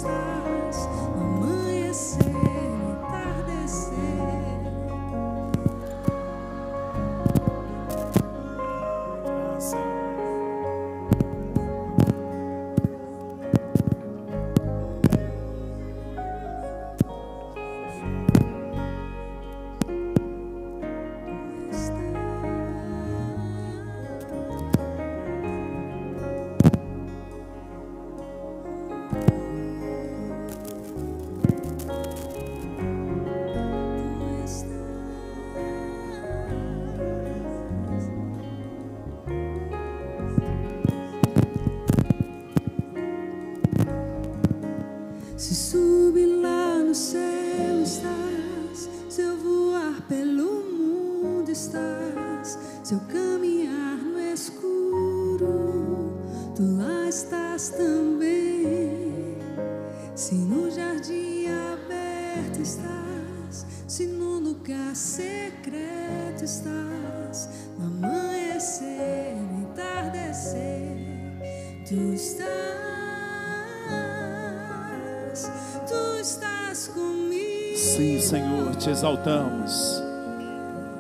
estás, no amanhecer, no entardecer. Se subir lá no céu estás, se eu voar pelo mundo estás, se eu caminhar no escuro, tu lá estás também. Se no jardim aberto estás, se no lugar secreto estás, no amanhecer, no entardecer, tu estás comigo. Sim, Senhor, te exaltamos,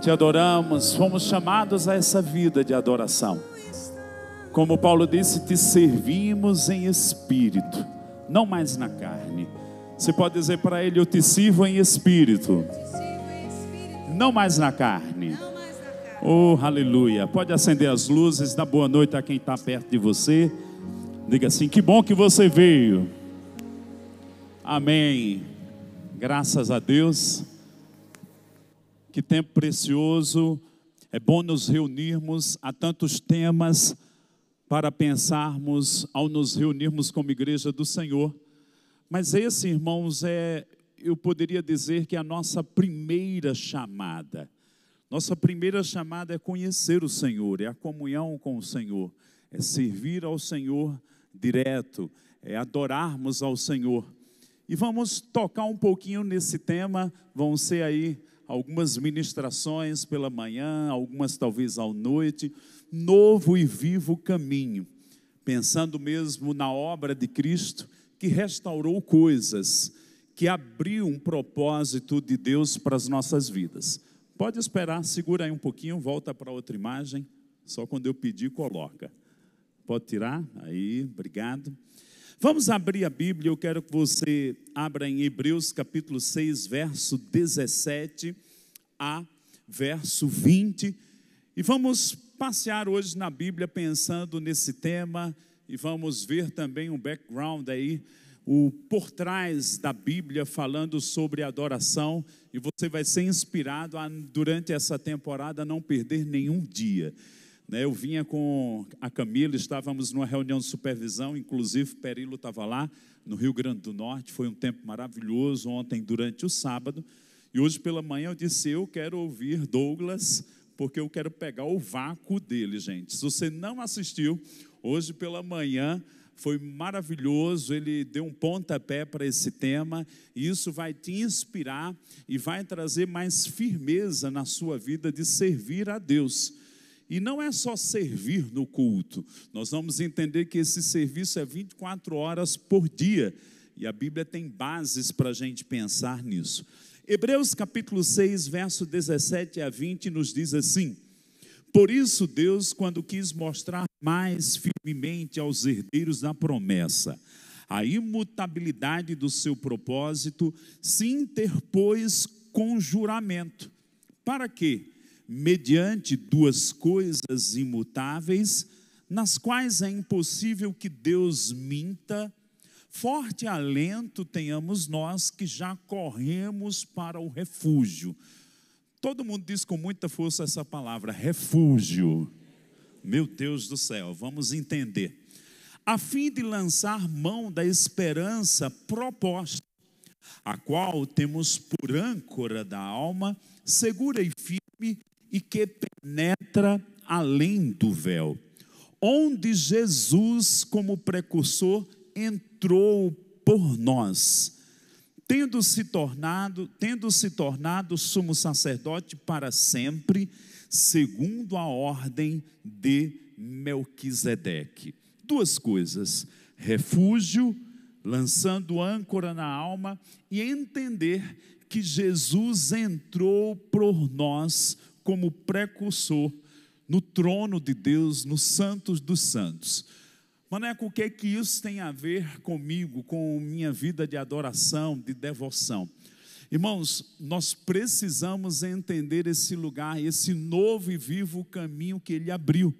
te adoramos. Fomos chamados a essa vida de adoração. Como Paulo disse, te servimos em espírito, não mais na carne. Você pode dizer para ele: eu te sirvo em espírito, não mais na carne. Oh, aleluia. Pode acender as luzes, dá boa noite a quem está perto de você. Diga assim: que bom que você veio. Amém. Graças a Deus. Que tempo precioso. É bom nos reunirmos. Há tantos temas para pensarmos ao nos reunirmos como igreja do Senhor. Mas esse, irmãos, eu poderia dizer que é a nossa primeira chamada. Nossa primeira chamada é conhecer o Senhor, é a comunhão com o Senhor, é servir ao Senhor direto, é adorarmos ao Senhor. E vamos tocar um pouquinho nesse tema. Vão ser aí algumas ministrações pela manhã, algumas talvez à noite. Novo e vivo caminho, pensando mesmo na obra de Cristo, que restaurou coisas, que abriu um propósito de Deus para as nossas vidas. Pode esperar, segura aí um pouquinho, volta para outra imagem, só quando eu pedir, coloca. Pode tirar? Aí, obrigado. Vamos abrir a Bíblia. Eu quero que você abra em Hebreus capítulo 6, verso 17 a verso 20. E vamos passear hoje na Bíblia pensando nesse tema. E vamos ver também um background aí, o por trás da Bíblia, falando sobre adoração. E você vai ser inspirado a, durante essa temporada, não perder nenhum dia. Eu vinha com a Camila, estávamos numa reunião de supervisão, inclusive Perilo estava lá, no Rio Grande do Norte. Foi um tempo maravilhoso ontem durante o sábado. E hoje pela manhã eu disse: eu quero ouvir Douglas, porque eu quero pegar o vácuo dele, gente. Se você não assistiu, hoje pela manhã foi maravilhoso. Ele deu um pontapé para esse tema, e isso vai te inspirar e vai trazer mais firmeza na sua vida de servir a Deus. E não é só servir no culto, nós vamos entender que esse serviço é 24 horas por dia, e a Bíblia tem bases para a gente pensar nisso. Hebreus capítulo 6, verso 17 a 20 nos diz assim: por isso Deus, quando quis mostrar mais firmemente aos herdeiros da promessa a imutabilidade do seu propósito, se interpôs com juramento. Para quê? Mediante duas coisas imutáveis, nas quais é impossível que Deus minta, forte alento tenhamos nós que já corremos para o refúgio. Todo mundo diz com muita força essa palavra, refúgio. Meu Deus do céu, vamos entender. A fim de lançar mão da esperança proposta, a qual temos por âncora da alma, segura e firme, e que penetra além do véu, onde Jesus, como precursor, entrou por nós, tendo se tornado sumo sacerdote para sempre, segundo a ordem de Melquisedeque. Duas coisas: refúgio, lançando âncora na alma e entender que Jesus entrou por nós como precursor no trono de Deus, no Santos dos Santos. Maneco, o que é que isso tem a ver comigo, com minha vida de adoração, de devoção? Irmãos, nós precisamos entender esse lugar, esse novo e vivo caminho que Ele abriu,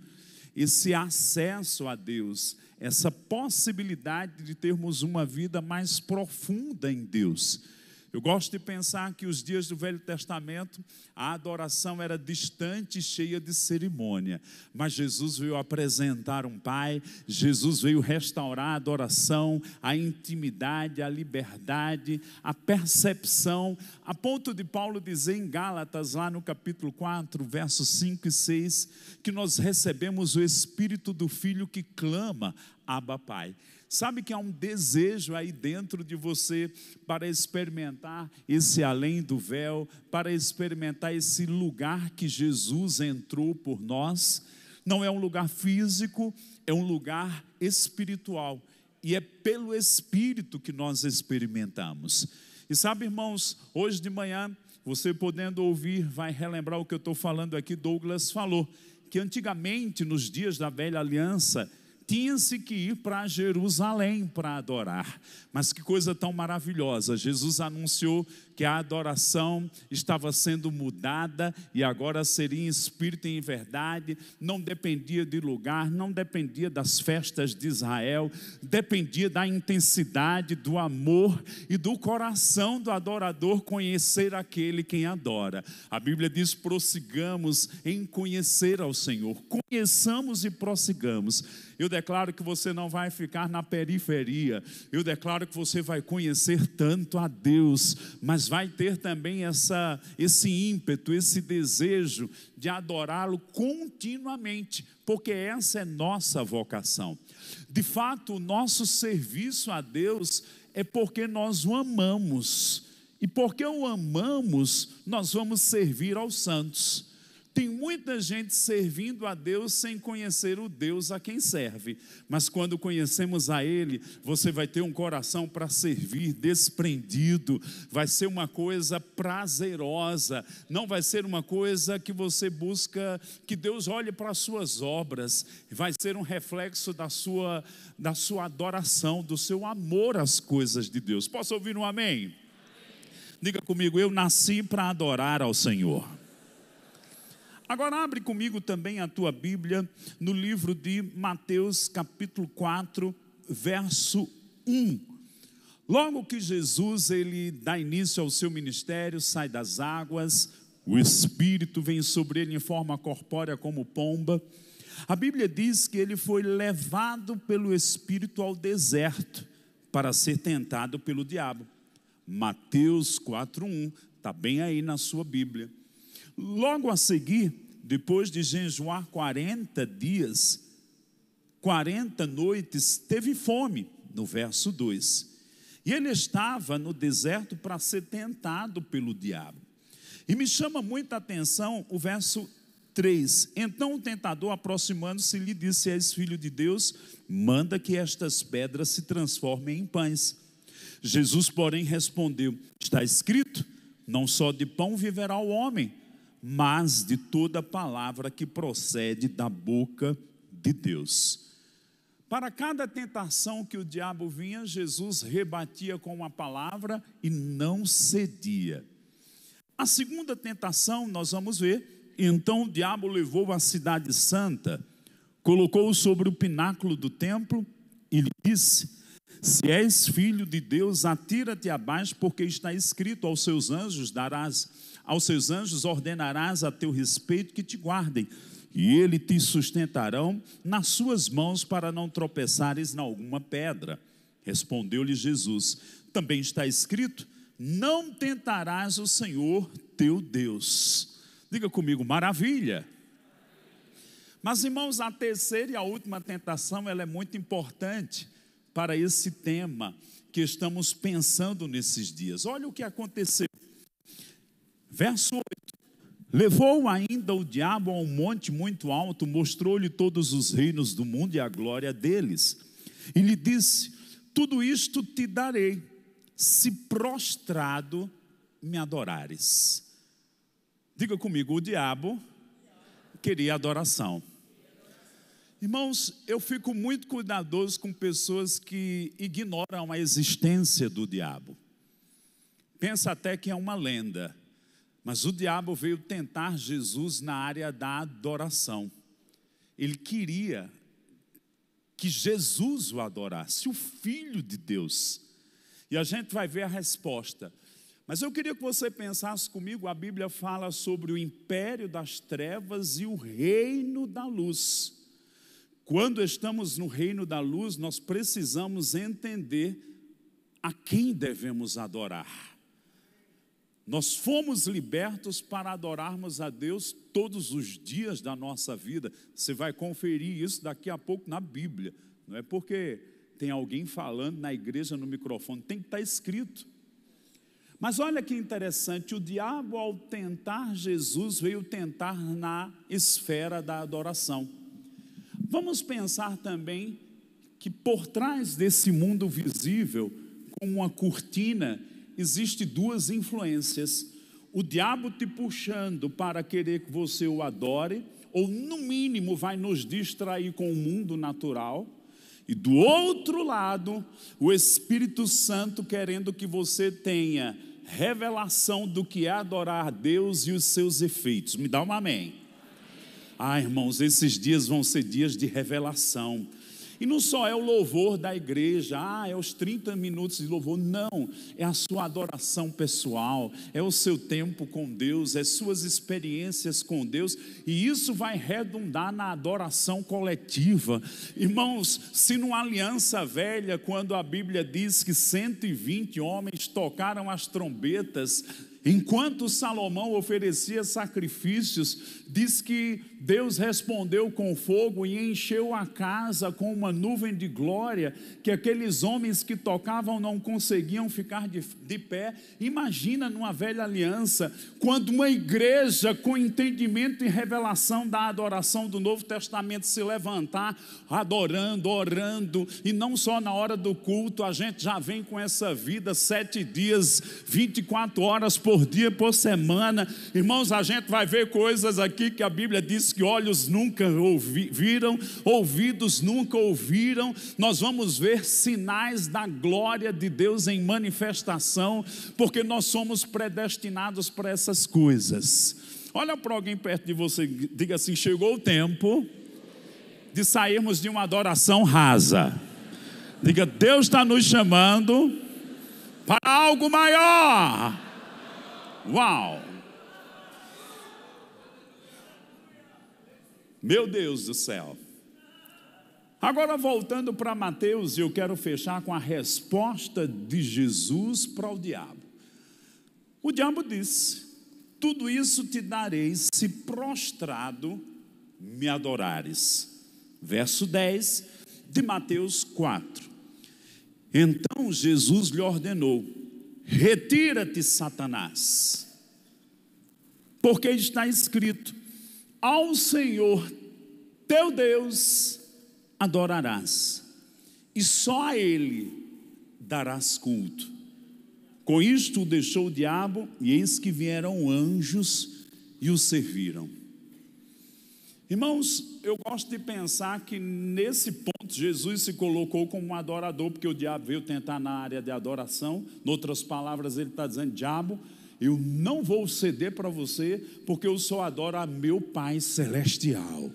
esse acesso a Deus, essa possibilidade de termos uma vida mais profunda em Deus. Eu gosto de pensar que os dias do Velho Testamento, a adoração era distante e cheia de cerimônia, mas Jesus veio apresentar um Pai, Jesus veio restaurar a adoração, a intimidade, a liberdade, a percepção, a ponto de Paulo dizer em Gálatas, lá no capítulo 4, versos 5 e 6, que nós recebemos o Espírito do Filho que clama, Abba, Pai. Sabe que há um desejo aí dentro de você para experimentar esse além do véu, para experimentar esse lugar que Jesus entrou por nós? Não é um lugar físico, é um lugar espiritual. E é pelo Espírito que nós experimentamos. E sabe, irmãos, hoje de manhã, você podendo ouvir, vai relembrar o que eu estou falando aqui. Douglas falou que antigamente, nos dias da velha aliança, tinha-se que ir para Jerusalém para adorar, mas que coisa tão maravilhosa, Jesus anunciou que a adoração estava sendo mudada e agora seria em espírito e em verdade, não dependia de lugar, não dependia das festas de Israel, dependia da intensidade, do amor e do coração do adorador conhecer aquele quem adora. A Bíblia diz: prossigamos em conhecer ao Senhor, conheçamos e prossigamos. Eu declaro que você não vai ficar na periferia, eu declaro que você vai conhecer tanto a Deus, mas vai ter também esse ímpeto, esse desejo de adorá-lo continuamente, porque essa é nossa vocação. De fato, o nosso serviço a Deus é porque nós o amamos, e porque o amamos, nós vamos servir aos santos. Tem muita gente servindo a Deus sem conhecer o Deus a quem serve, mas quando conhecemos a Ele, você vai ter um coração para servir desprendido, vai ser uma coisa prazerosa, não vai ser uma coisa que você busca que Deus olhe para as suas obras, vai ser um reflexo da sua adoração, do seu amor às coisas de Deus. Posso ouvir um amém? Diga comigo: eu nasci para adorar ao Senhor. Agora abre comigo também a tua Bíblia no livro de Mateus capítulo 4, verso 1. Logo que Jesus ele dá início ao seu ministério, sai das águas, o Espírito vem sobre ele em forma corpórea como pomba. A Bíblia diz que ele foi levado pelo Espírito ao deserto para ser tentado pelo diabo. Mateus 4:1, está bem aí na sua Bíblia. Logo a seguir, depois de jejuar 40 dias, 40 noites, teve fome, no verso 2. E ele estava no deserto para ser tentado pelo diabo. E me chama muita atenção o verso 3. Então o tentador, aproximando-se, lhe disse: és filho de Deus, manda que estas pedras se transformem em pães. Jesus, porém, respondeu: está escrito, não só de pão viverá o homem, mas de toda palavra que procede da boca de Deus. Para cada tentação que o diabo vinha, Jesus rebatia com uma palavra e não cedia. A segunda tentação nós vamos ver: então o diabo levou a cidade santa, colocou-o sobre o pináculo do templo e lhe disse: se és filho de Deus, atira-te abaixo, porque está escrito: aos seus anjos ordenarás a teu respeito que te guardem, e ele te sustentarão nas suas mãos para não tropeçares em alguma pedra. Respondeu-lhe Jesus: também está escrito: não tentarás o Senhor teu Deus. Diga comigo: maravilha. Mas, irmãos, a terceira e a última tentação, ela é muito importante para esse tema que estamos pensando nesses dias. Olha o que aconteceu. Verso 8. Levou ainda o diabo a um monte muito alto, mostrou-lhe todos os reinos do mundo e a glória deles. E lhe disse: tudo isto te darei, se prostrado me adorares. Diga comigo, o diabo queria adoração. Irmãos, eu fico muito cuidadoso com pessoas que ignoram a existência do diabo. Pensa até que é uma lenda, mas o diabo veio tentar Jesus na área da adoração. Ele queria que Jesus o adorasse, o Filho de Deus. E a gente vai ver a resposta. Mas eu queria que você pensasse comigo, a Bíblia fala sobre o império das trevas e o reino da luz. Quando estamos no reino da luz, nós precisamos entender a quem devemos adorar. Nós fomos libertos para adorarmos a Deus todos os dias da nossa vida. Você vai conferir isso daqui a pouco na Bíblia. Não é porque tem alguém falando na igreja no microfone, tem que estar escrito. Mas olha que interessante, o diabo ao tentar Jesus veio tentar na esfera da adoração. Vamos pensar também que por trás desse mundo visível, como uma cortina, existe duas influências. O diabo te puxando para querer que você o adore, ou no mínimo vai nos distrair com o mundo natural. E do outro lado, o Espírito Santo querendo que você tenha revelação do que é adorar a Deus e os seus efeitos. Me dá um amém. Irmãos, esses dias vão ser dias de revelação. E não só é o louvor da igreja, é os 30 minutos de louvor, não, é a sua adoração pessoal, é o seu tempo com Deus, é suas experiências com Deus, e isso vai redundar na adoração coletiva. Irmãos, se numa aliança velha, quando a Bíblia diz que 120 homens tocaram as trombetas, enquanto Salomão oferecia sacrifícios, diz que Deus respondeu com fogo e encheu a casa com uma nuvem de glória, que aqueles homens que tocavam não conseguiam ficar de pé. Imagina numa velha aliança, quando uma igreja com entendimento e revelação da adoração do Novo Testamento se levantar, adorando, orando, e não só na hora do culto, a gente já vem com essa vida 7 dias, 24 horas por dia, por semana. Irmãos, a gente vai ver coisas aqui que a Bíblia diz que olhos nunca viram, ouvidos nunca ouviram. Nós vamos ver sinais da glória de Deus em manifestação, porque nós somos predestinados para essas coisas. Olha para alguém perto de você, diga assim: chegou o tempo de sairmos de uma adoração rasa. Diga: Deus está nos chamando para algo maior. Uau! Meu Deus do céu. Agora voltando para Mateus, eu quero fechar com a resposta de Jesus para o diabo. O diabo disse: tudo isso te darei se prostrado me adorares. Verso 10 de Mateus 4. Então Jesus lhe ordenou: retira-te, Satanás, porque está escrito: ao Senhor teu Deus adorarás, e só a Ele darás culto. Com isto o deixou o diabo, e eis que vieram anjos e o serviram. Irmãos, eu gosto de pensar que nesse ponto Jesus se colocou como um adorador, porque o diabo veio tentar na área de adoração. Em outras palavras, ele está dizendo: diabo, eu não vou ceder para você, porque eu só adoro a meu Pai Celestial.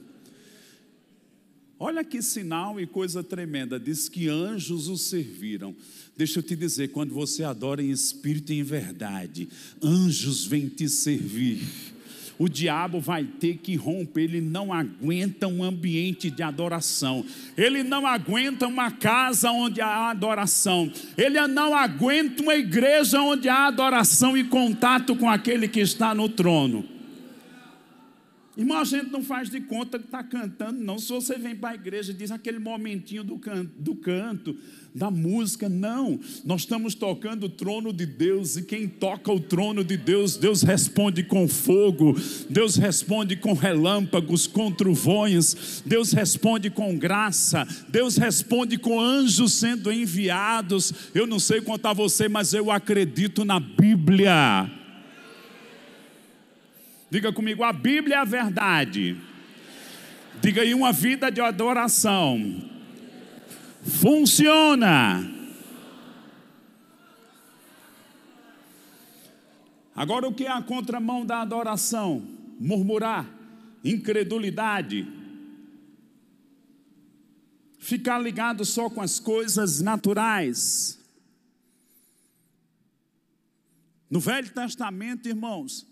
Olha que sinal e coisa tremenda, diz que anjos o serviram. Deixa eu te dizer, quando você adora em espírito e em verdade, anjos vêm te servir. O diabo vai ter que romper, ele não aguenta um ambiente de adoração, ele não aguenta uma casa onde há adoração, ele não aguenta uma igreja onde há adoração e contato com aquele que está no trono. Irmão, a gente não faz de conta que está cantando, não. Se você vem para a igreja e diz aquele momentinho do canto, da música, não. Nós estamos tocando o trono de Deus, e quem toca o trono de Deus, Deus responde com fogo, Deus responde com relâmpagos, com trovões, Deus responde com graça, Deus responde com anjos sendo enviados. Eu não sei quanto a você, mas eu acredito na Bíblia. Diga comigo, a Bíblia é a verdade. Diga aí, uma vida de adoração funciona. Agora, o que é a contramão da adoração? Murmurar, incredulidade, ficar ligado só com as coisas naturais. No Velho Testamento, irmãos,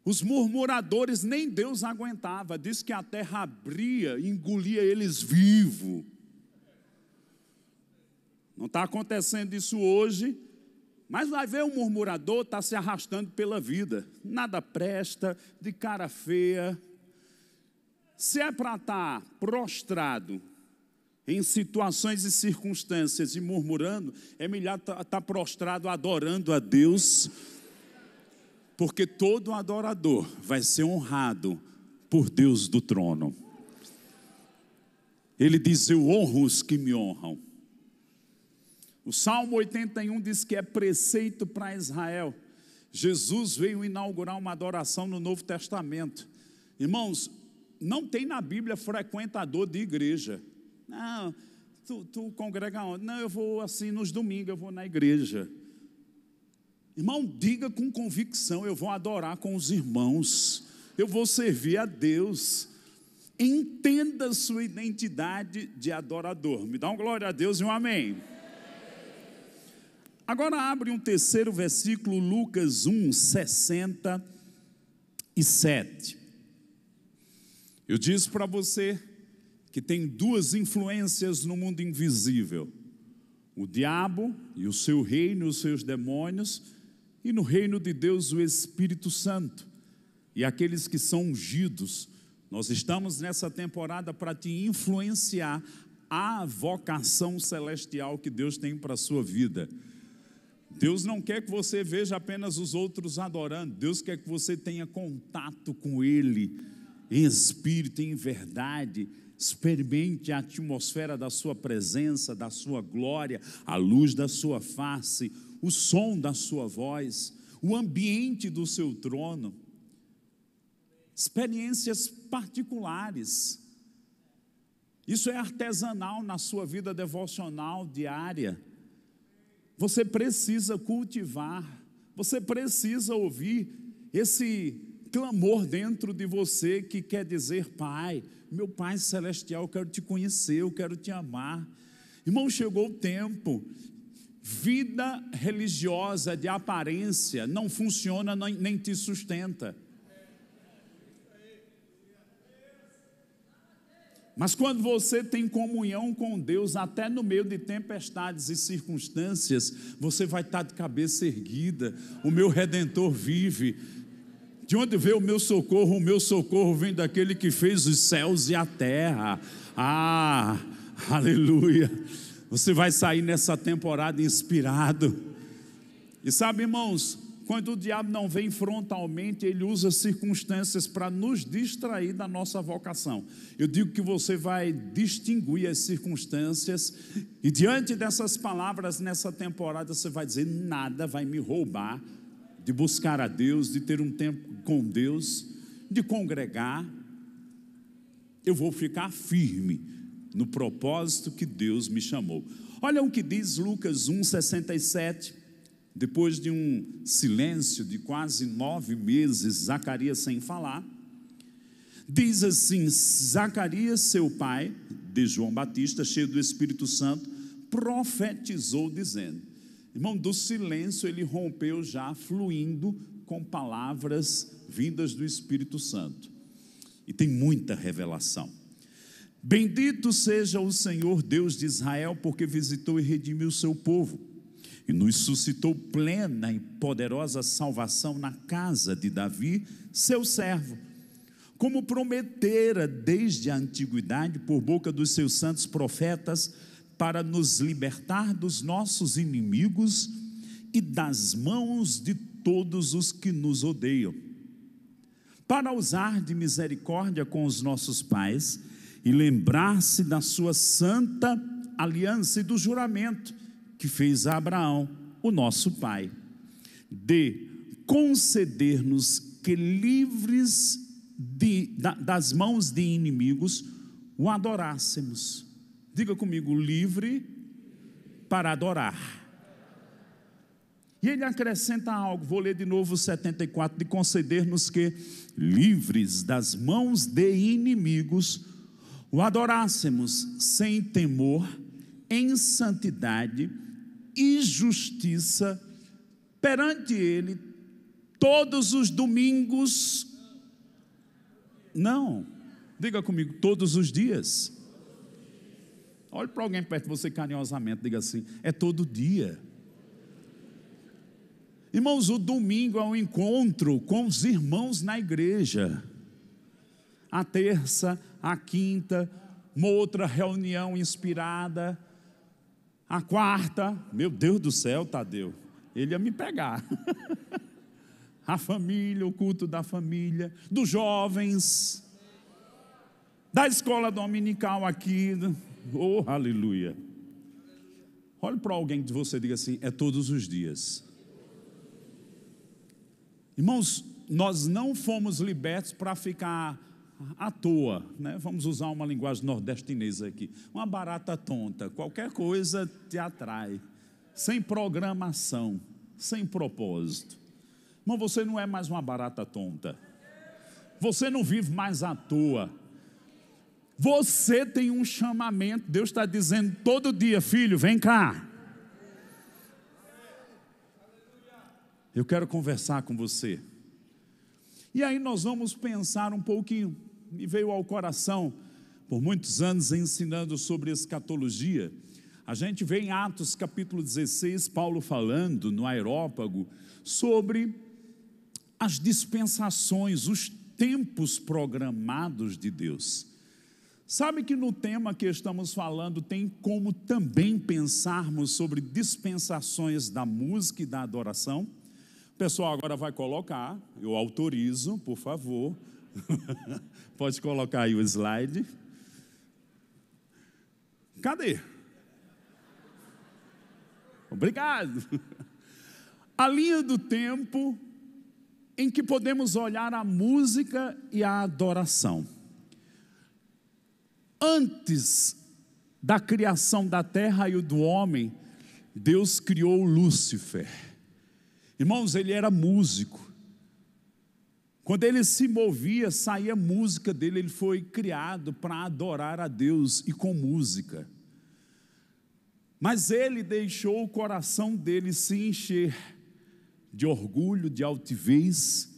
os murmuradores nem Deus aguentava. Diz que a terra abria, engolia eles vivos. Não está acontecendo isso hoje, mas vai ver um murmurador está se arrastando pela vida. Nada presta, de cara feia. Se é para estar prostrado em situações e circunstâncias e murmurando, é melhor estar prostrado adorando a Deus, porque todo adorador vai ser honrado por Deus do trono. Ele diz: eu honro os que me honram. O Salmo 81 diz que é preceito para Israel. Jesus veio inaugurar uma adoração no Novo Testamento. Irmãos, não tem na Bíblia frequentador de igreja. Não, tu congrega onde? Não, eu vou assim nos domingos, eu vou na igreja. Irmão, diga com convicção: eu vou adorar com os irmãos, eu vou servir a Deus. Entenda sua identidade de adorador. Me dá um glória a Deus e um amém. Agora abre um terceiro versículo, Lucas 1, 67. Eu disse para você que tem duas influências no mundo invisível: o diabo e o seu reino, os seus demônios, e no reino de Deus o Espírito Santo e aqueles que são ungidos. Nós estamos nessa temporada para te influenciar a vocação celestial que Deus tem para a sua vida. Deus não quer que você veja apenas os outros adorando. Deus quer que você tenha contato com Ele em espírito, em verdade. Experimente a atmosfera da sua presença, da sua glória, a luz da sua face, o som da sua voz, o ambiente do seu trono. Experiências particulares. Isso é artesanal na sua vida devocional diária. Você precisa cultivar, você precisa ouvir esse clamor dentro de você que quer dizer: Pai, meu Pai Celestial, eu quero te conhecer, eu quero te amar. Irmão, chegou o tempo. Vida religiosa de aparência não funciona nem te sustenta. Mas quando você tem comunhão com Deus, até no meio de tempestades e circunstâncias, você vai estar de cabeça erguida. O meu Redentor vive. De onde veio o meu socorro? O meu socorro vem daquele que fez os céus e a terra. Ah, aleluia. Você vai sair nessa temporada inspirado. E sabe, irmãos, quando o diabo não vem frontalmente, ele usa circunstâncias para nos distrair da nossa vocação. Eu digo que você vai distinguir as circunstâncias, e diante dessas palavras nessa temporada, você vai dizer: nada vai me roubar de buscar a Deus, de ter um tempo com Deus, de congregar. Eu vou ficar firme no propósito que Deus me chamou. Olha o que diz Lucas 1, 67. Depois de um silêncio de quase 9 meses, Zacarias sem falar, diz assim: Zacarias, seu pai, de João Batista, cheio do Espírito Santo, profetizou dizendo. Irmão, do silêncio ele rompeu já, fluindo com palavras vindas do Espírito Santo. E tem muita revelação. Bendito seja o Senhor Deus de Israel, porque visitou e redimiu o seu povo, e nos suscitou plena e poderosa salvação na casa de Davi, seu servo, como prometera desde a antiguidade por boca dos seus santos profetas, para nos libertar dos nossos inimigos e das mãos de todos os que nos odeiam, para usar de misericórdia com os nossos pais e lembrar-se da sua santa aliança e do juramento que fez a Abraão, o nosso pai, de conceder-nos que livres das mãos de inimigos o adorássemos. Diga comigo, livre para adorar. E ele acrescenta algo, vou ler de novo o 74, de conceder-nos que, livres das mãos de inimigos, o adorássemos sem temor, em santidade e justiça, perante ele, todos os domingos. Não, diga comigo, todos os dias. Olhe para alguém perto de você carinhosamente, diga assim, é todo dia. Irmãos, o domingo é um encontro com os irmãos na igreja. A terça, a quinta, uma outra reunião inspirada. A quarta, meu Deus do céu, Tadeu, ele ia me pegar. A família, o culto da família, dos jovens, da escola dominical aqui. Oh, aleluia. Olhe para alguém de você e diga assim, é todos os dias. Irmãos, nós não fomos libertos para ficar à toa, né? Vamos usar uma linguagem nordestinesa aqui, uma barata tonta, qualquer coisa te atrai, sem programação, sem propósito. Irmão, você não é mais uma barata tonta, você não vive mais à toa, você tem um chamamento. Deus está dizendo todo dia, filho, vem cá, eu quero conversar com você. E aí nós vamos pensar um pouquinho. Me veio ao coração, por muitos anos ensinando sobre escatologia, a gente vê em Atos capítulo 16, Paulo falando no Areópago sobre as dispensações, os tempos programados de Deus. Sabe que no tema que estamos falando tem como também pensarmos sobre dispensações da música e da adoração? O pessoal agora vai colocar, eu autorizo, por favor. Pode colocar aí o slide. Cadê? Obrigado. A linha do tempo em que podemos olhar a música e a adoração. Antes da criação da terra e do homem, Deus criou Lúcifer. Irmãos, ele era músico. Quando ele se movia, saía música dele. Ele foi criado para adorar a Deus e com música. Mas ele deixou o coração dele se encher de orgulho, de altivez.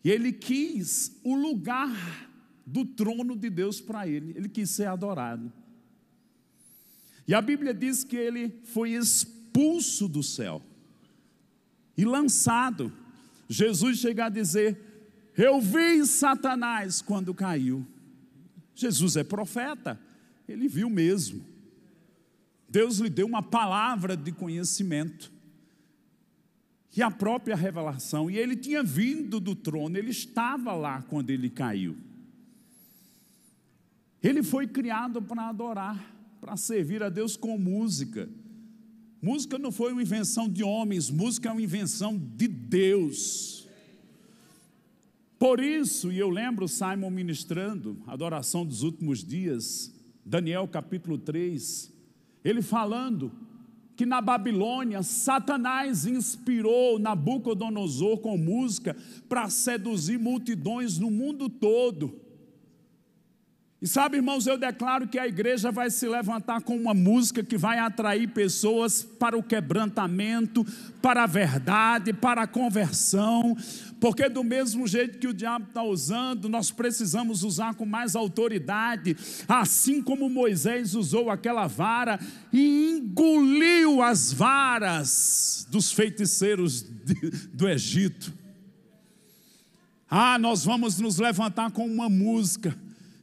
E ele quis o lugar do trono de Deus para ele. Ele quis ser adorado. E a Bíblia diz que ele foi expulso do céu e lançado. Jesus chega a dizer, eu vi Satanás quando caiu. Jesus é profeta, ele viu mesmo. Deus lhe deu uma palavra de conhecimento e a própria revelação, e ele tinha vindo do trono, ele estava lá quando ele caiu. Ele foi criado para adorar, para servir a Deus com música. Música não foi uma invenção de homens, música é uma invenção de Deus. Por isso, e eu lembro Simon ministrando, adoração dos últimos dias, Daniel capítulo 3, ele falando que na Babilônia, Satanás inspirou Nabucodonosor com música para seduzir multidões no mundo todo. E sabe, irmãos, eu declaro que a igreja vai se levantar com uma música que vai atrair pessoas para o quebrantamento, para a verdade, para a conversão, porque do mesmo jeito que o diabo está usando, nós precisamos usar com mais autoridade, assim como Moisés usou aquela vara e engoliu as varas dos feiticeiros do Egito. Nós vamos nos levantar com uma música,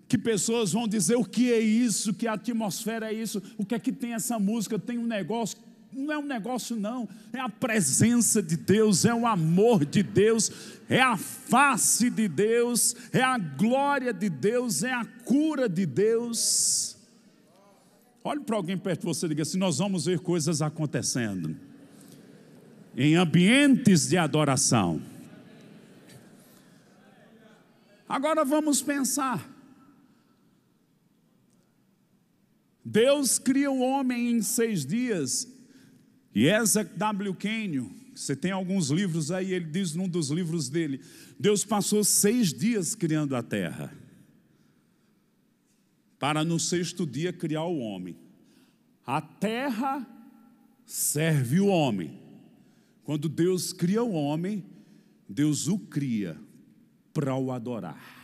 que pessoas vão dizer o que é isso, que atmosfera é isso, o que é que tem essa música, tem um negócio. Não é um negócio não, é a presença de Deus, é o amor de Deus, é a face de Deus, é a glória de Deus, é a cura de Deus. Olhe para alguém perto de você e diga assim: nós vamos ver coisas acontecendo em ambientes de adoração. Agora vamos pensar. Deus cria o homem em 6 dias. E Isaac W. Kenyon, você tem alguns livros aí, ele diz num dos livros dele, Deus passou 6 dias criando a terra, para no 6º dia criar o homem. A terra serve o homem. Quando Deus cria o homem, Deus o cria para o adorar.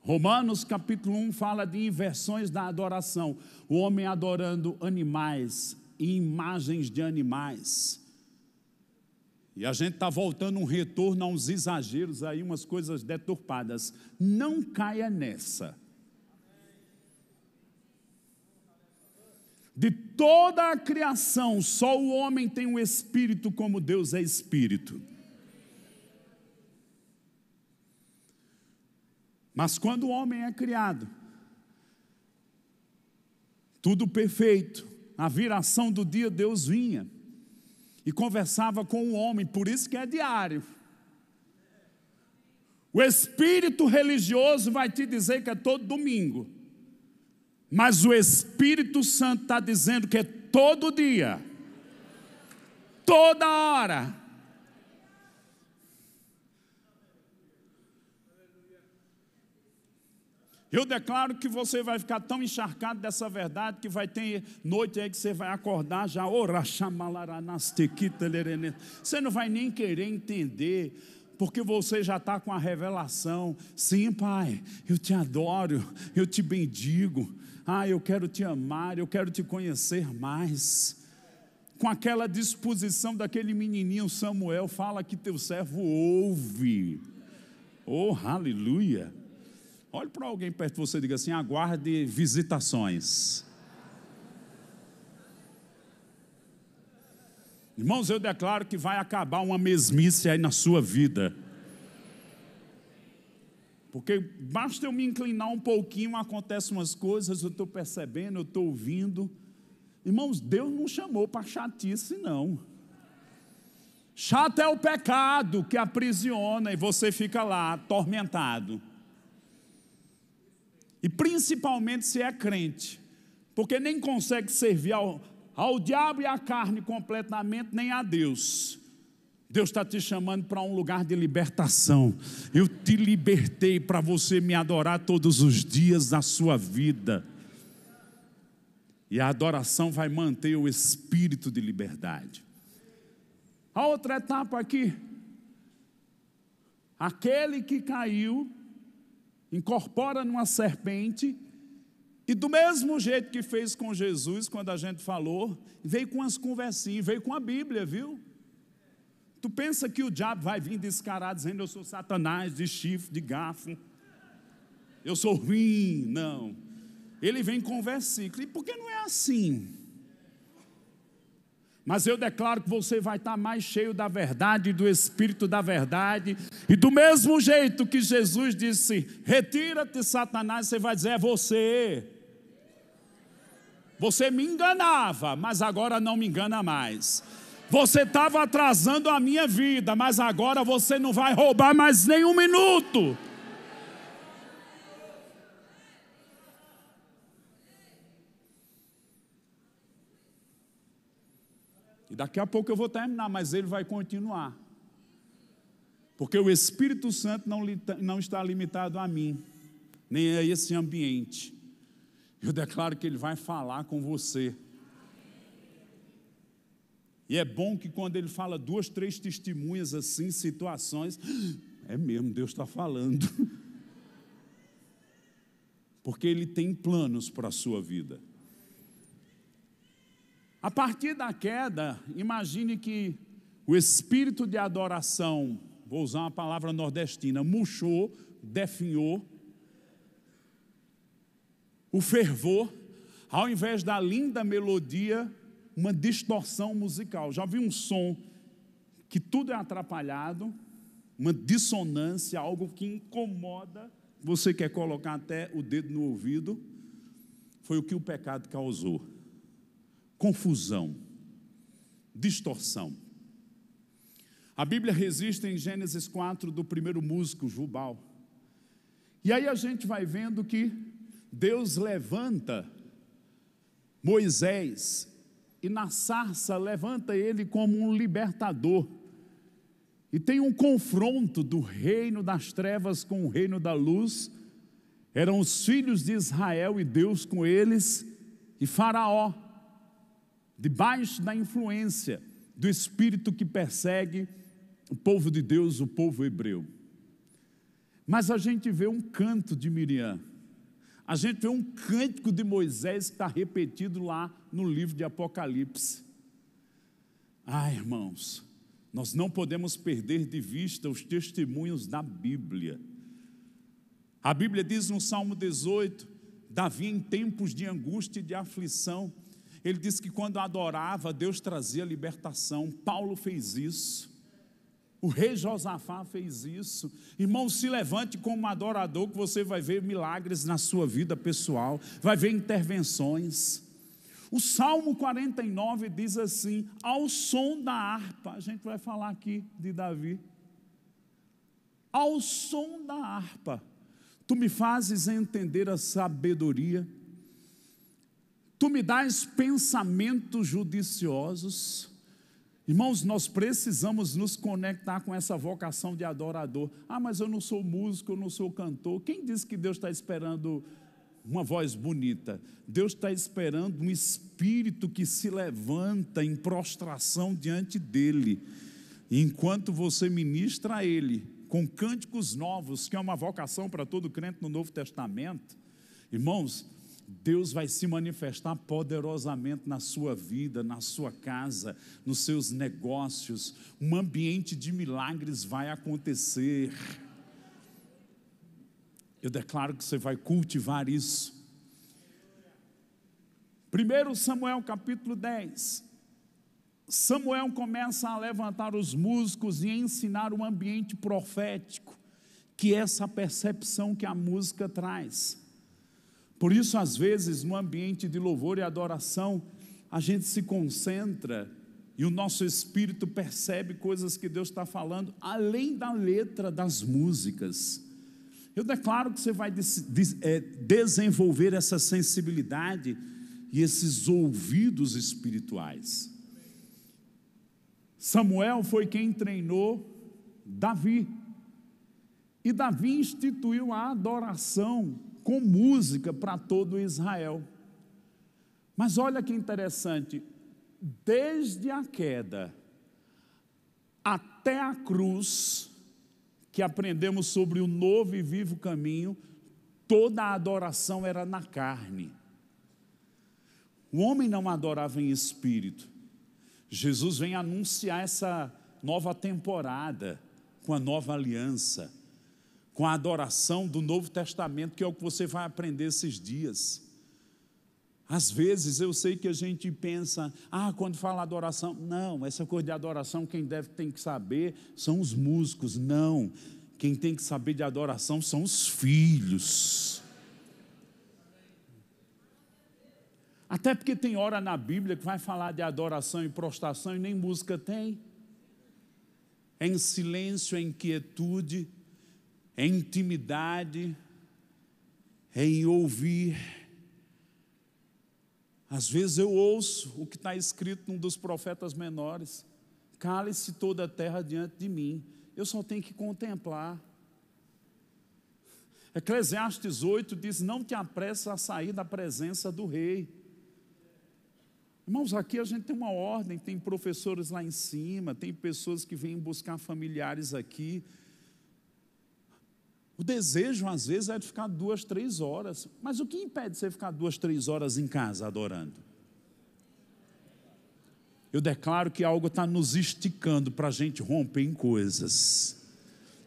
Romanos capítulo 1 fala de inversões da adoração. O homem adorando animais e imagens de animais. E a gente está voltando um retorno a uns exageros aí, umas coisas deturpadas. Não caia nessa. De toda a criação, só o homem tem um espírito como Deus é espírito. Mas quando o homem é criado, tudo perfeito, a viração do dia Deus vinha e conversava com o homem, por isso que é diário. O espírito religioso vai te dizer que é todo domingo, mas o Espírito Santo está dizendo que é todo dia, toda hora. Eu declaro que você vai ficar tão encharcado dessa verdade que vai ter noite aí que você vai acordar já. Você não vai nem querer entender, porque você já está com a revelação. Sim, Pai, eu te adoro, eu te bendigo. Eu quero te amar, eu quero te conhecer mais. Com aquela disposição daquele menininho Samuel, fala que teu servo ouve. Oh, aleluia. Olhe para alguém perto de você e diga assim: aguarde visitações. Irmãos, eu declaro que vai acabar uma mesmice aí na sua vida. Porque basta eu me inclinar um pouquinho, acontecem umas coisas, eu estou percebendo, eu estou ouvindo. Irmãos, Deus não chamou para chatice, não. Chato é o pecado que aprisiona e você fica lá, atormentado. E principalmente se é crente, porque nem consegue servir ao diabo e à carne completamente, nem a Deus. Deus está te chamando para um lugar de libertação. Eu te libertei para você me adorar todos os dias da sua vida. E a adoração vai manter o espírito de liberdade. A outra etapa aqui, aquele que caiu, incorpora numa serpente, e do mesmo jeito que fez com Jesus, quando a gente falou, veio com as conversinhas, veio com a Bíblia, viu? Tu pensa que o diabo vai vir descarado dizendo: eu sou Satanás, de chifre, de garfo, eu sou ruim? Não, ele vem com versículo. E por que não é assim? Mas eu declaro que você vai estar mais cheio da verdade, do Espírito da verdade. E do mesmo jeito que Jesus disse: retira-te, Satanás, você vai dizer: é você. Você me enganava, mas agora não me engana mais. Você estava atrasando a minha vida, mas agora você não vai roubar mais nem um minuto. E daqui a pouco eu vou terminar, mas ele vai continuar. Porque o Espírito Santo não está limitado a mim, nem a esse ambiente. Eu declaro que ele vai falar com você. E é bom que quando ele fala 2, 3 testemunhas assim, situações, é mesmo, Deus está falando. Porque ele tem planos para a sua vida. A partir da queda, imagine que o espírito de adoração vou usar uma palavra nordestina, murchou, definhou. O fervor, ao invés da linda melodia, uma distorção musical. Já vi um som que tudo é atrapalhado, uma dissonância, algo que incomoda, você quer colocar até o dedo no ouvido. Foi o que o pecado causou: confusão, distorção. A Bíblia registra em Gênesis 4 do primeiro músico, Jubal. E aí a gente vai vendo que Deus levanta Moisés, e na sarça levanta ele como um libertador. E tem um confronto do reino das trevas com o reino da luz. Eram os filhos de Israel e Deus com eles, e Faraó, debaixo da influência do espírito que persegue o povo de Deus, o povo hebreu. Mas a gente vê um canto de Miriam, a gente vê um cântico de Moisés que está repetido lá no livro de Apocalipse. Irmãos, nós não podemos perder de vista os testemunhos da Bíblia. A Bíblia diz no Salmo 18, Davi em tempos de angústia e de aflição, ele diz que quando adorava, Deus trazia libertação. Paulo fez isso, o rei Josafá fez isso. Irmão, se levante como adorador, que você vai ver milagres na sua vida pessoal, vai ver intervenções. O Salmo 49 diz assim: ao som da harpa, a gente vai falar aqui de Davi, ao som da harpa, tu me fazes entender a sabedoria, tu me dás pensamentos judiciosos. Irmãos, nós precisamos nos conectar com essa vocação de adorador. Mas eu não sou músico, eu não sou cantor. Quem disse que Deus está esperando uma voz bonita? Deus está esperando um espírito que se levanta em prostração diante dEle. E enquanto você ministra a Ele com cânticos novos, que é uma vocação para todo crente no Novo Testamento, irmãos, Deus vai se manifestar poderosamente na sua vida, na sua casa, nos seus negócios. Um ambiente de milagres vai acontecer. Eu declaro que você vai cultivar isso. 1 Samuel capítulo 10. Samuel começa a levantar os músicos e ensinar um ambiente profético, que é essa percepção que a música traz. Por isso, às vezes, no ambiente de louvor e adoração, a gente se concentra e o nosso espírito percebe coisas que Deus está falando, além da letra das músicas. Eu declaro que você vai desenvolver essa sensibilidade e esses ouvidos espirituais. Samuel foi quem treinou Davi, e Davi instituiu a adoração com música para todo Israel. Mas olha que interessante, desde a queda até a cruz, que aprendemos sobre o novo e vivo caminho, toda a adoração era na carne. O homem não adorava em espírito. Jesus vem anunciar essa nova temporada, com a nova aliança, com a adoração do Novo Testamento, que é o que você vai aprender esses dias. Às vezes eu sei que a gente pensa, quando fala adoração, não, essa coisa de adoração quem tem que saber são os músicos. Não, quem tem que saber de adoração são os filhos. Até porque tem hora na Bíblia que vai falar de adoração e prostração e nem música tem. É em silêncio, é em quietude, é em intimidade, é em ouvir. Às vezes eu ouço o que está escrito num dos profetas menores: cale-se toda a terra diante de mim. Eu só tenho que contemplar. Eclesiastes 8 diz: não te apressa a sair da presença do rei. Irmãos, aqui a gente tem uma ordem, tem professores lá em cima, tem pessoas que vêm buscar familiares aqui. O desejo, às vezes, é de ficar 2, 3 horas. Mas o que impede você ficar 2, 3 horas em casa adorando? Eu declaro que algo está nos esticando para a gente romper em coisas.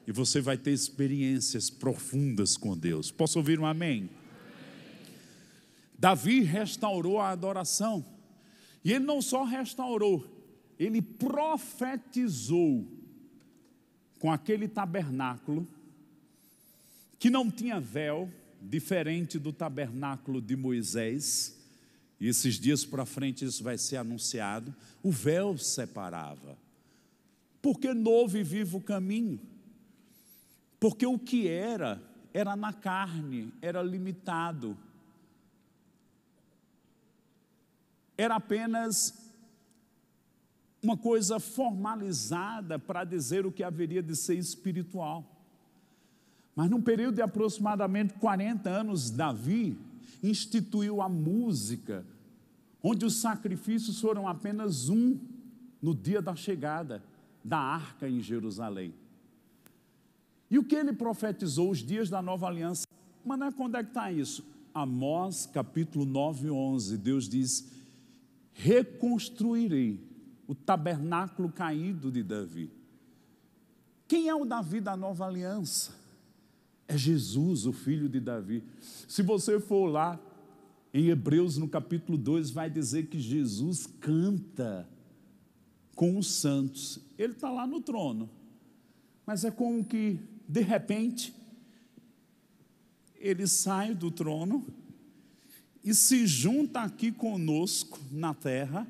e você vai ter experiências profundas com Deus. Posso ouvir um amém? Davi restaurou a adoração, e ele não só restaurou, ele profetizou com aquele tabernáculo que não tinha véu, diferente do tabernáculo de Moisés, e esses dias para frente isso vai ser anunciado. O véu separava, porque novo e vivo caminho, porque o que era na carne, era limitado, era apenas uma coisa formalizada para dizer o que haveria de ser espiritual. Mas num período de aproximadamente 40 anos, Davi instituiu a música, onde os sacrifícios foram apenas no dia da chegada da arca em Jerusalém. E o que ele profetizou, os dias da nova aliança? Mas quando é que está isso? Amós capítulo 9, 11, Deus diz: reconstruirei o tabernáculo caído de Davi. Quem é o Davi da nova aliança? É Jesus, o filho de Davi. Se você for lá em Hebreus no capítulo 2, vai dizer que Jesus canta com os santos. Ele está lá no trono, mas é como que de repente ele sai do trono e se junta aqui conosco na terra.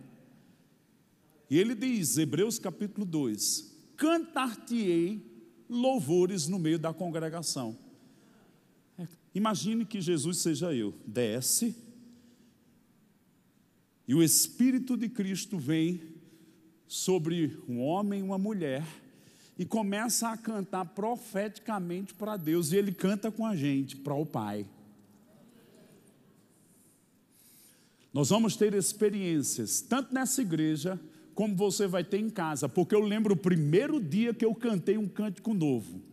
E ele diz, Hebreus capítulo 2, cantar-te-ei louvores no meio da congregação. Imagine que Jesus seja eu, desce, e o Espírito de Cristo vem sobre um homem e uma mulher, e começa a cantar profeticamente para Deus, e ele canta com a gente, para o Pai. Nós vamos ter experiências, tanto nessa igreja, como você vai ter em casa, porque eu lembro o primeiro dia que eu cantei um cântico novo.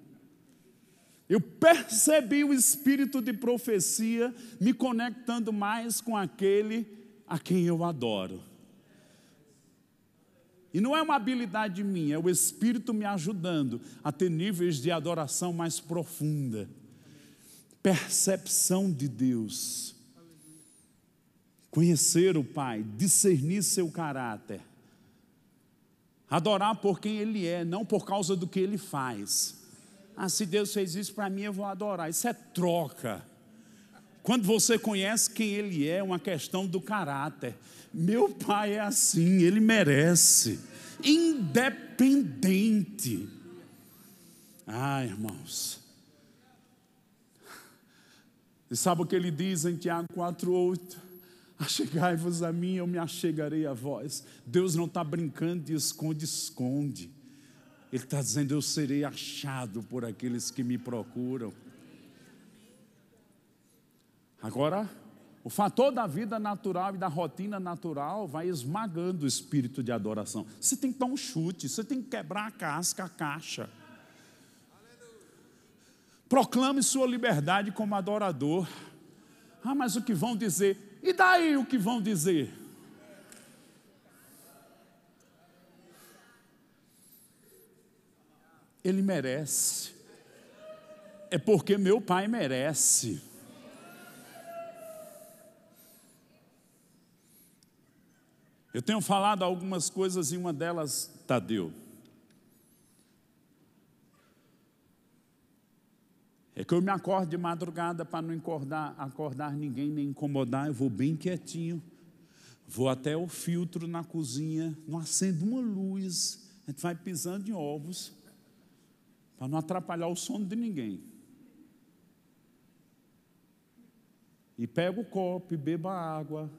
Eu percebi o espírito de profecia me conectando mais com aquele a quem eu adoro. E não é uma habilidade minha, é o Espírito me ajudando a ter níveis de adoração mais profunda. Percepção de Deus. Conhecer o Pai, discernir seu caráter. Adorar por quem Ele é, não por causa do que Ele faz. Se Deus fez isso para mim, eu vou adorar. Isso é troca. Quando você conhece quem Ele é uma questão do caráter. Meu Pai é assim, Ele merece. Independente. Irmãos. E sabe o que Ele diz em Tiago 4,8? Achegai-vos a mim, eu me achegarei a vós. Deus não está brincando de esconde-esconde. Ele está dizendo, eu serei achado por aqueles que me procuram. Agora, o fator da vida natural e da rotina natural vai esmagando o espírito de adoração. Você tem que dar um chute, você tem que quebrar a casca, a caixa. Proclame sua liberdade como adorador. Mas o que vão dizer? E daí o que vão dizer? Ele merece. É porque meu Pai merece. Eu tenho falado algumas coisas e uma delas, Tadeu. É que eu me acordo de madrugada para não acordar ninguém, nem incomodar. Eu vou bem quietinho. Vou até o filtro na cozinha, não acendo uma luz. A gente vai pisando em ovos, para não atrapalhar o sono de ninguém. E pego o copo e bebo a água.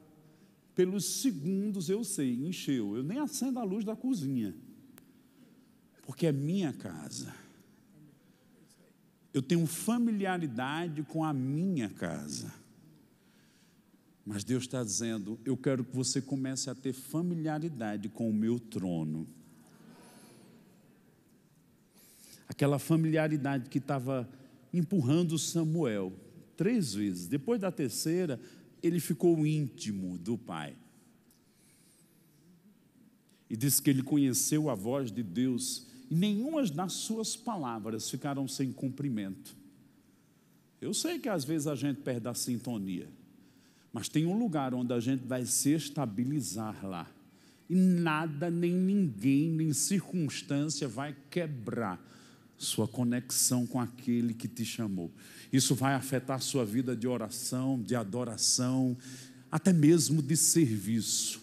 Pelos segundos eu sei, encheu. Eu nem acendo a luz da cozinha, porque é minha casa. Eu tenho familiaridade com a minha casa. Mas Deus está dizendo, eu quero que você comece a ter familiaridade com o meu trono. Aquela familiaridade que estava empurrando Samuel 3 vezes. Depois da terceira, ele ficou íntimo do Pai. E diz que ele conheceu a voz de Deus e nenhuma das suas palavras ficaram sem cumprimento. Eu sei que às vezes a gente perde a sintonia, mas tem um lugar onde a gente vai se estabilizar lá, e nada, nem ninguém, nem circunstância vai quebrar sua conexão com aquele que te chamou. Isso vai afetar sua vida de oração, de adoração, até mesmo de serviço.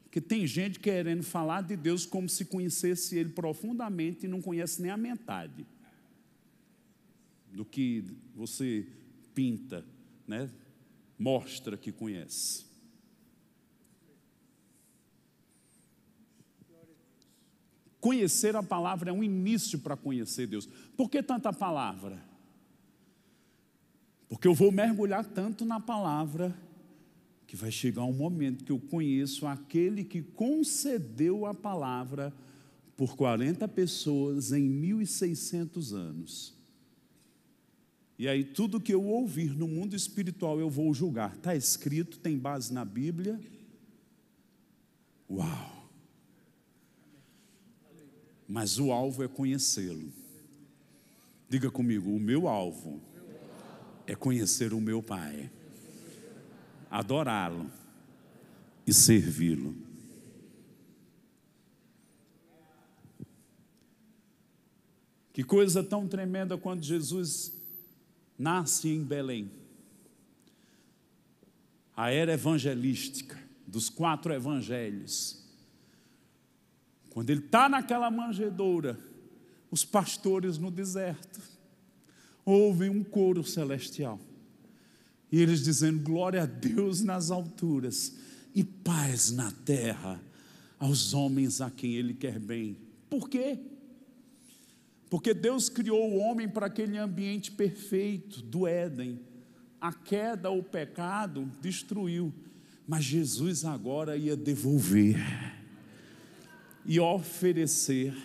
Porque tem gente querendo falar de Deus como se conhecesse Ele profundamente e não conhece nem a metade do que você pinta, né? Mostra que conhece. Conhecer a palavra é um início para conhecer Deus. Por que tanta palavra? Porque eu vou mergulhar tanto na palavra que vai chegar um momento que eu conheço aquele que concedeu a palavra por 40 pessoas em 1600 anos. E aí tudo que eu ouvir no mundo espiritual eu vou julgar. Está escrito, tem base na Bíblia. Uau! Mas o alvo é conhecê-lo. Diga comigo, o meu alvo é conhecer o meu Pai, adorá-lo e servi-lo. Que coisa tão tremenda quando Jesus nasce em Belém. A era evangelística dos 4 evangelhos. Quando ele está naquela manjedoura, os pastores no deserto ouvem um coro celestial. E eles dizendo, glória a Deus nas alturas e paz na terra aos homens a quem Ele quer bem. Por quê? Porque Deus criou o homem para aquele ambiente perfeito do Éden. A queda, o pecado destruiu, mas Jesus agora ia devolver, ia oferecer,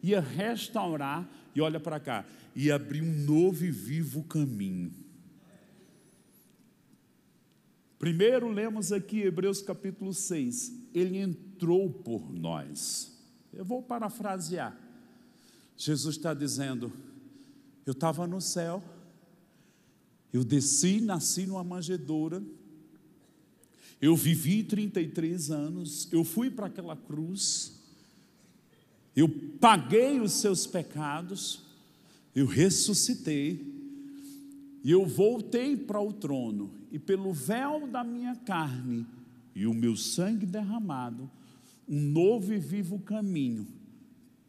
ia restaurar, e olha para cá, ia abrir um novo e vivo caminho. Primeiro lemos aqui Hebreus capítulo 6, ele entrou por nós. Eu vou parafrasear. Jesus está dizendo, eu estava no céu, eu desci, nasci numa manjedoura, eu vivi 33 anos, eu fui para aquela cruz, eu paguei os seus pecados, eu ressuscitei, e eu voltei para o trono, e pelo véu da minha carne e o meu sangue derramado, um novo e vivo caminho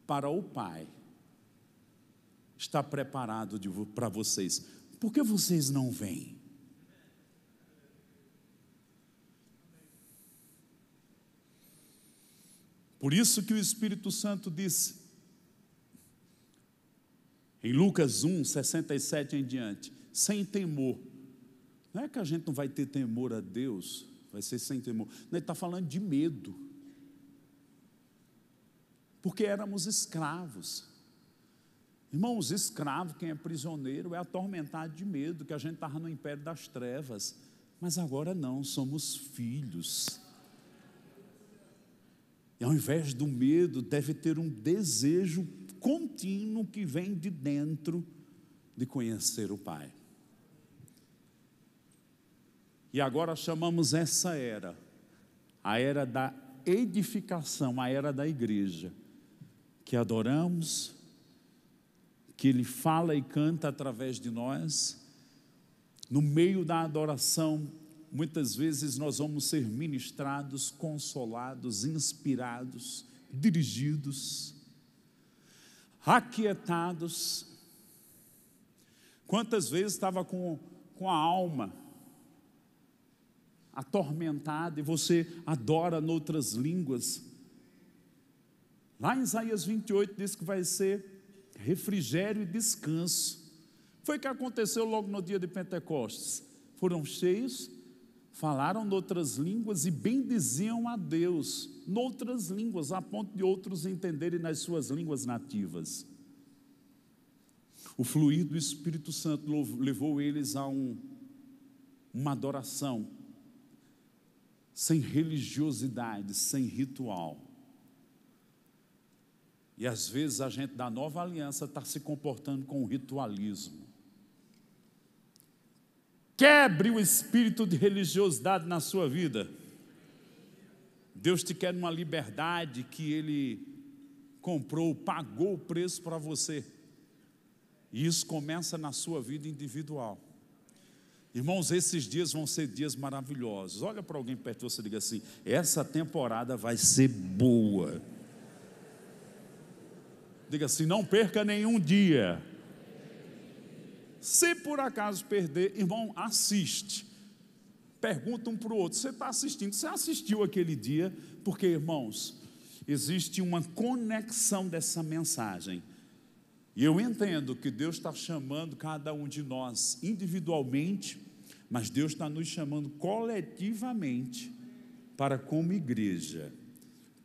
para o Pai está preparado para vocês. Por que vocês não vêm? Por isso que o Espírito Santo disse, em Lucas 1, 67 em diante, sem temor. Não é que a gente não vai ter temor a Deus, vai ser sem temor. Não, ele está falando de medo. Porque éramos escravos. Irmãos, escravo, quem é prisioneiro, é atormentado de medo, que a gente estava no império das trevas. Mas agora não, somos filhos. E ao invés do medo, deve ter um desejo contínuo que vem de dentro de conhecer o Pai. E agora chamamos essa era, a era da edificação, a era da igreja, que adoramos, que Ele fala e canta através de nós. No meio da adoração, muitas vezes nós vamos ser ministrados, consolados, inspirados, dirigidos, aquietados. Quantas vezes estava com a alma atormentada e você adora noutras línguas. Lá em Isaías 28 diz que vai ser refrigério e descanso. Foi o que aconteceu logo no dia de Pentecostes. Foram cheios, falaram noutras línguas e bendiziam a Deus noutras línguas, a ponto de outros entenderem nas suas línguas nativas. O fluir do Espírito Santo levou eles a uma adoração sem religiosidade, sem ritual. E às vezes a gente da nova aliança está se comportando com ritualismo. Quebre o espírito de religiosidade na sua vida. Deus te quer uma liberdade que Ele comprou, pagou o preço para você. E isso começa na sua vida individual. Irmãos, esses dias vão ser dias maravilhosos. Olha para alguém perto de você e diga assim: essa temporada vai ser boa. Diga assim: não perca nenhum dia. Se por acaso perder, irmão, assiste. Pergunta um para o outro: você está assistindo? Você assistiu aquele dia? Porque, irmãos, existe uma conexão dessa mensagem. E eu entendo que Deus está chamando cada um de nós individualmente, mas Deus está nos chamando coletivamente para, como igreja,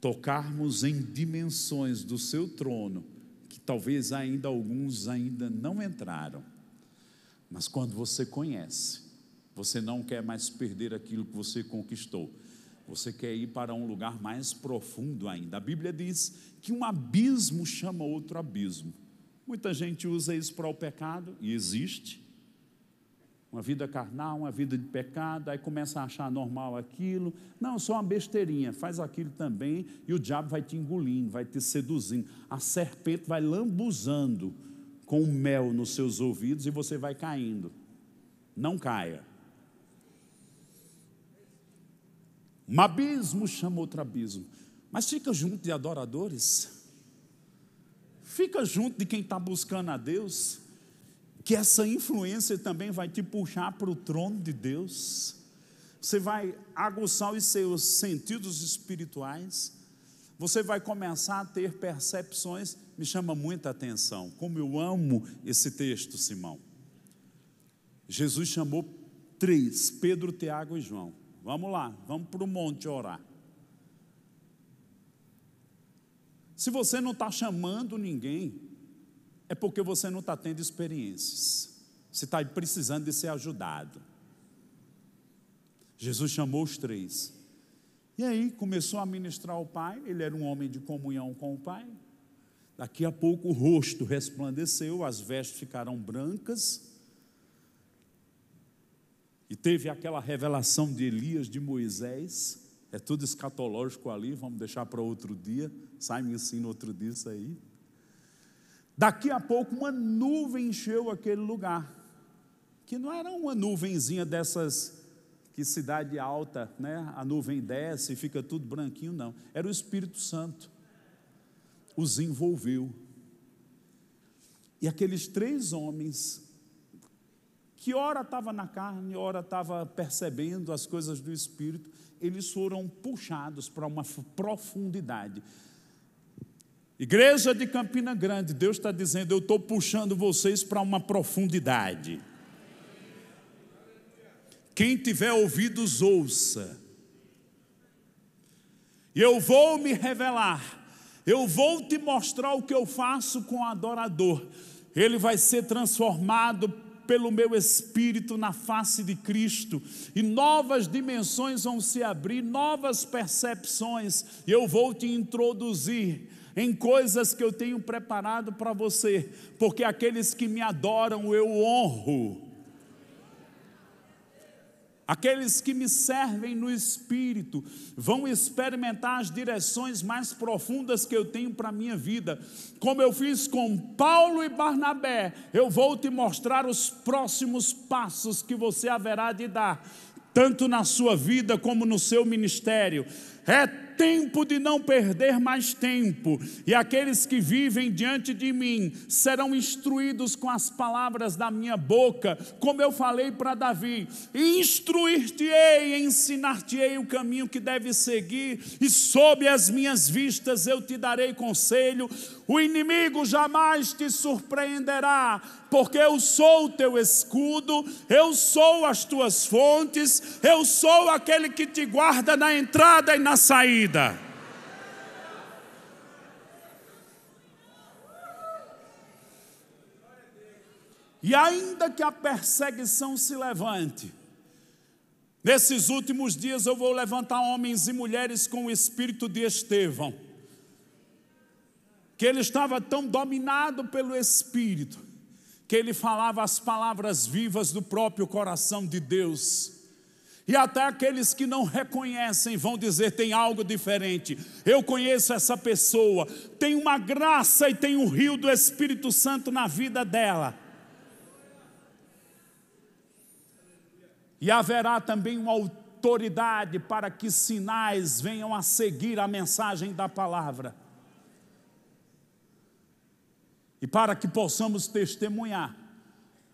tocarmos em dimensões do seu trono, que talvez ainda alguns ainda não entraram. Mas quando você conhece, você não quer mais perder aquilo que você conquistou. Você quer ir para um lugar mais profundo ainda. A Bíblia diz que um abismo chama outro abismo. Muita gente usa isso para o pecado, e existe. Uma vida carnal, uma vida de pecado, aí começa a achar normal aquilo. Não, só uma besteirinha, faz aquilo também, e o diabo vai te engolindo, vai te seduzindo. A serpente vai lambuzando com o mel nos seus ouvidos e você vai caindo. Não caia. Um abismo chama outro abismo. Mas fica junto de adoradores. Fica junto de quem está buscando a Deus, que essa influência também vai te puxar para o trono de Deus. Você vai aguçar os seus sentidos espirituais. Você vai começar a ter percepções. Me chama muita atenção. Como eu amo esse texto, Simão. Jesus chamou 3, Pedro, Tiago e João. Vamos lá, vamos para o monte orar. Se você não está chamando ninguém, é porque você não está tendo experiências. Você está precisando de ser ajudado. Jesus chamou os 3. E aí começou a ministrar ao Pai. Ele era um homem de comunhão com o Pai. Daqui a pouco o rosto resplandeceu, as vestes ficaram brancas. E teve aquela revelação de Elias, de Moisés. É tudo escatológico ali, vamos deixar para outro dia. Sai me ensina outro dia isso aí. Daqui a pouco uma nuvem encheu aquele lugar. Que não era uma nuvenzinha dessas que cidade alta, né? A nuvem desce e fica tudo branquinho, não. Era o Espírito Santo. Os envolveu. E aqueles 3 homens, que ora estava na carne, ora estava percebendo as coisas do Espírito, eles foram puxados para uma profundidade. Igreja de Campina Grande, Deus está dizendo: eu estou puxando vocês para uma profundidade. Quem tiver ouvidos, ouça. E eu vou me revelar, eu vou te mostrar o que eu faço com o adorador. Ele vai ser transformado pelo meu Espírito na face de Cristo, e novas dimensões vão se abrir, novas percepções, e eu vou te introduzir em coisas que eu tenho preparado para você, porque aqueles que me adoram eu honro. Aqueles que me servem no Espírito vão experimentar as direções mais profundas que eu tenho para a minha vida. Como eu fiz com Paulo e Barnabé, eu vou te mostrar os próximos passos que você haverá de dar, tanto na sua vida como no seu ministério. É tempo de não perder mais tempo, e aqueles que vivem diante de mim serão instruídos com as palavras da minha boca, como eu falei para Davi: instruir-te-ei, ensinar-te-ei o caminho que deves seguir, e sob as minhas vistas eu te darei conselho. O inimigo jamais te surpreenderá, porque eu sou o teu escudo, eu sou as tuas fontes, eu sou aquele que te guarda na entrada e na saída. E ainda que a perseguição se levante, nesses últimos dias eu vou levantar homens e mulheres com o espírito de Estevão. que ele estava tão dominado pelo Espírito, que ele falava as palavras vivas do próprio coração de Deus. E até aqueles que não reconhecem vão dizer: tem algo diferente, eu conheço essa pessoa, tem uma graça e tem um rio do Espírito Santo na vida dela. E haverá também uma autoridade para que sinais venham a seguir a mensagem da palavra. E para que possamos testemunhar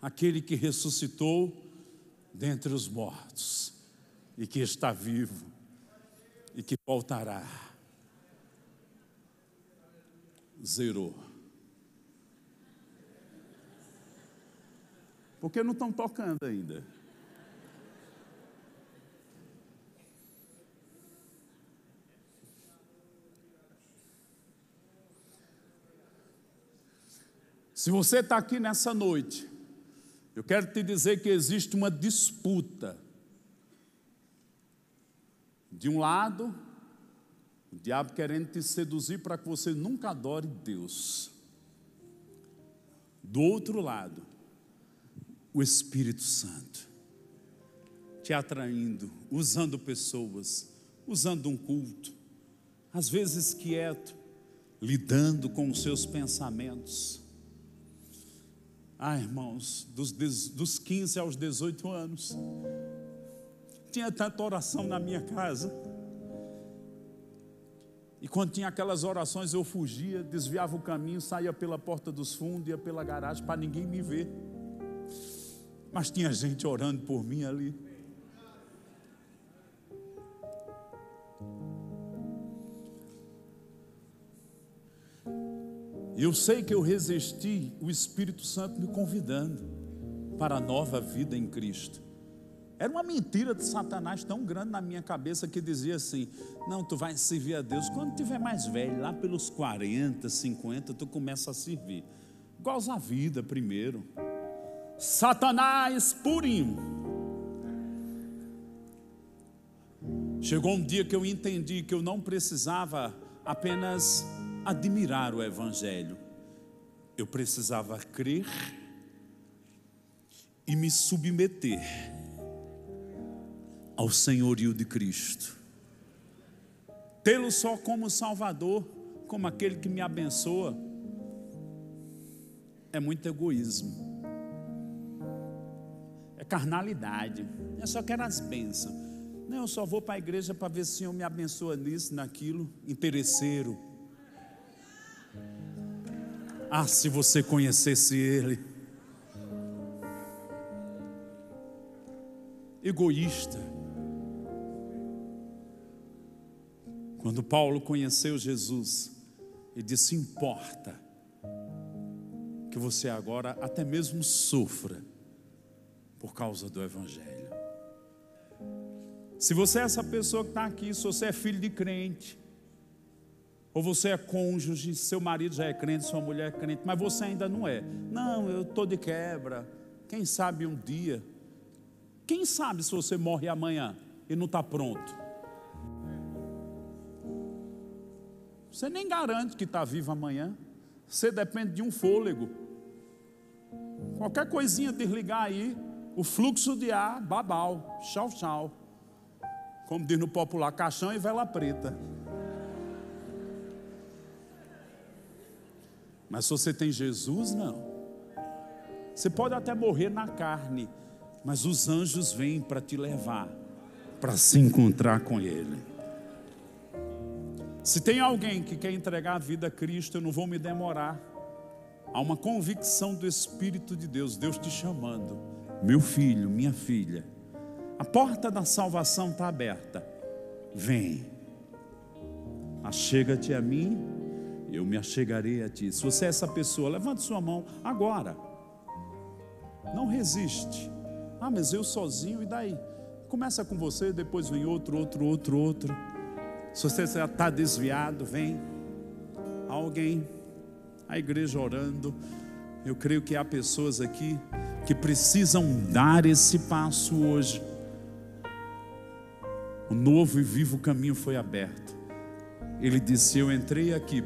aquele que ressuscitou dentre os mortos, e que está vivo, e que voltará. Zerou. Porque não estão tocando ainda. Se você está aqui nessa noite, eu quero te dizer que existe uma disputa. De um lado, o diabo querendo te seduzir para que você nunca adore Deus. Do outro lado, o Espírito Santo te atraindo, usando pessoas, usando um culto, às vezes quieto, lidando com os seus pensamentos. Irmãos, dos 15 aos 18 anos, tinha tanta oração na minha casa. E quando tinha aquelas orações, eu fugia, desviava o caminho, saía pela porta dos fundos, ia pela garagem para ninguém me ver. Mas tinha gente orando por mim ali. E eu sei que eu resisti, o Espírito Santo me convidando para a nova vida em Cristo. Era uma mentira de Satanás tão grande na minha cabeça que dizia assim: não, tu vai servir a Deus quando tiver mais velho, lá pelos 40, 50, tu começa a servir. Goza a vida primeiro. Satanás purinho. Chegou um dia que eu entendi que eu não precisava apenas admirar o Evangelho, eu precisava crer e me submeter ao senhorio de Cristo, tê-lo só como Salvador, como aquele que me abençoa, é muito egoísmo, é carnalidade. Eu só quero as bênçãos. Não, eu só vou para a igreja para ver se o Senhor me abençoa nisso, naquilo. Interesseiro. Ah, se você conhecesse Ele. Egoísta. Quando Paulo conheceu Jesus, ele disse: importa que você agora até mesmo sofra por causa do Evangelho. Se você é essa pessoa que está aqui, se você é filho de crente, ou você é cônjuge, seu marido já é crente, sua mulher é crente, mas você ainda não é. Não, eu estou de quebra. Quem sabe um dia. Quem sabe se você morre amanhã e não está pronto? Você nem garante que está vivo amanhã. Você depende de um fôlego. Qualquer coisinha desligar aí, o fluxo de ar, babau, tchau, tchau. Como diz no popular, caixão e vela preta. Mas se você tem Jesus, não. Você pode até morrer na carne, mas os anjos vêm para te levar, para se encontrar com Ele. Se tem alguém que quer entregar a vida a Cristo, eu não vou me demorar. Há uma convicção do Espírito de Deus, Deus te chamando. Meu filho, minha filha, a porta da salvação está aberta. Vem, achega-te a mim, eu me achegarei a ti. Se você é essa pessoa, levante sua mão agora. Não resiste. Ah, mas eu sozinho, e daí? Começa com você, depois vem outro. Se você já está desviado, vem alguém, a igreja orando. Eu creio que há pessoas aqui que precisam dar esse passo hoje. O novo e vivo caminho foi aberto. Ele disse: eu entrei aqui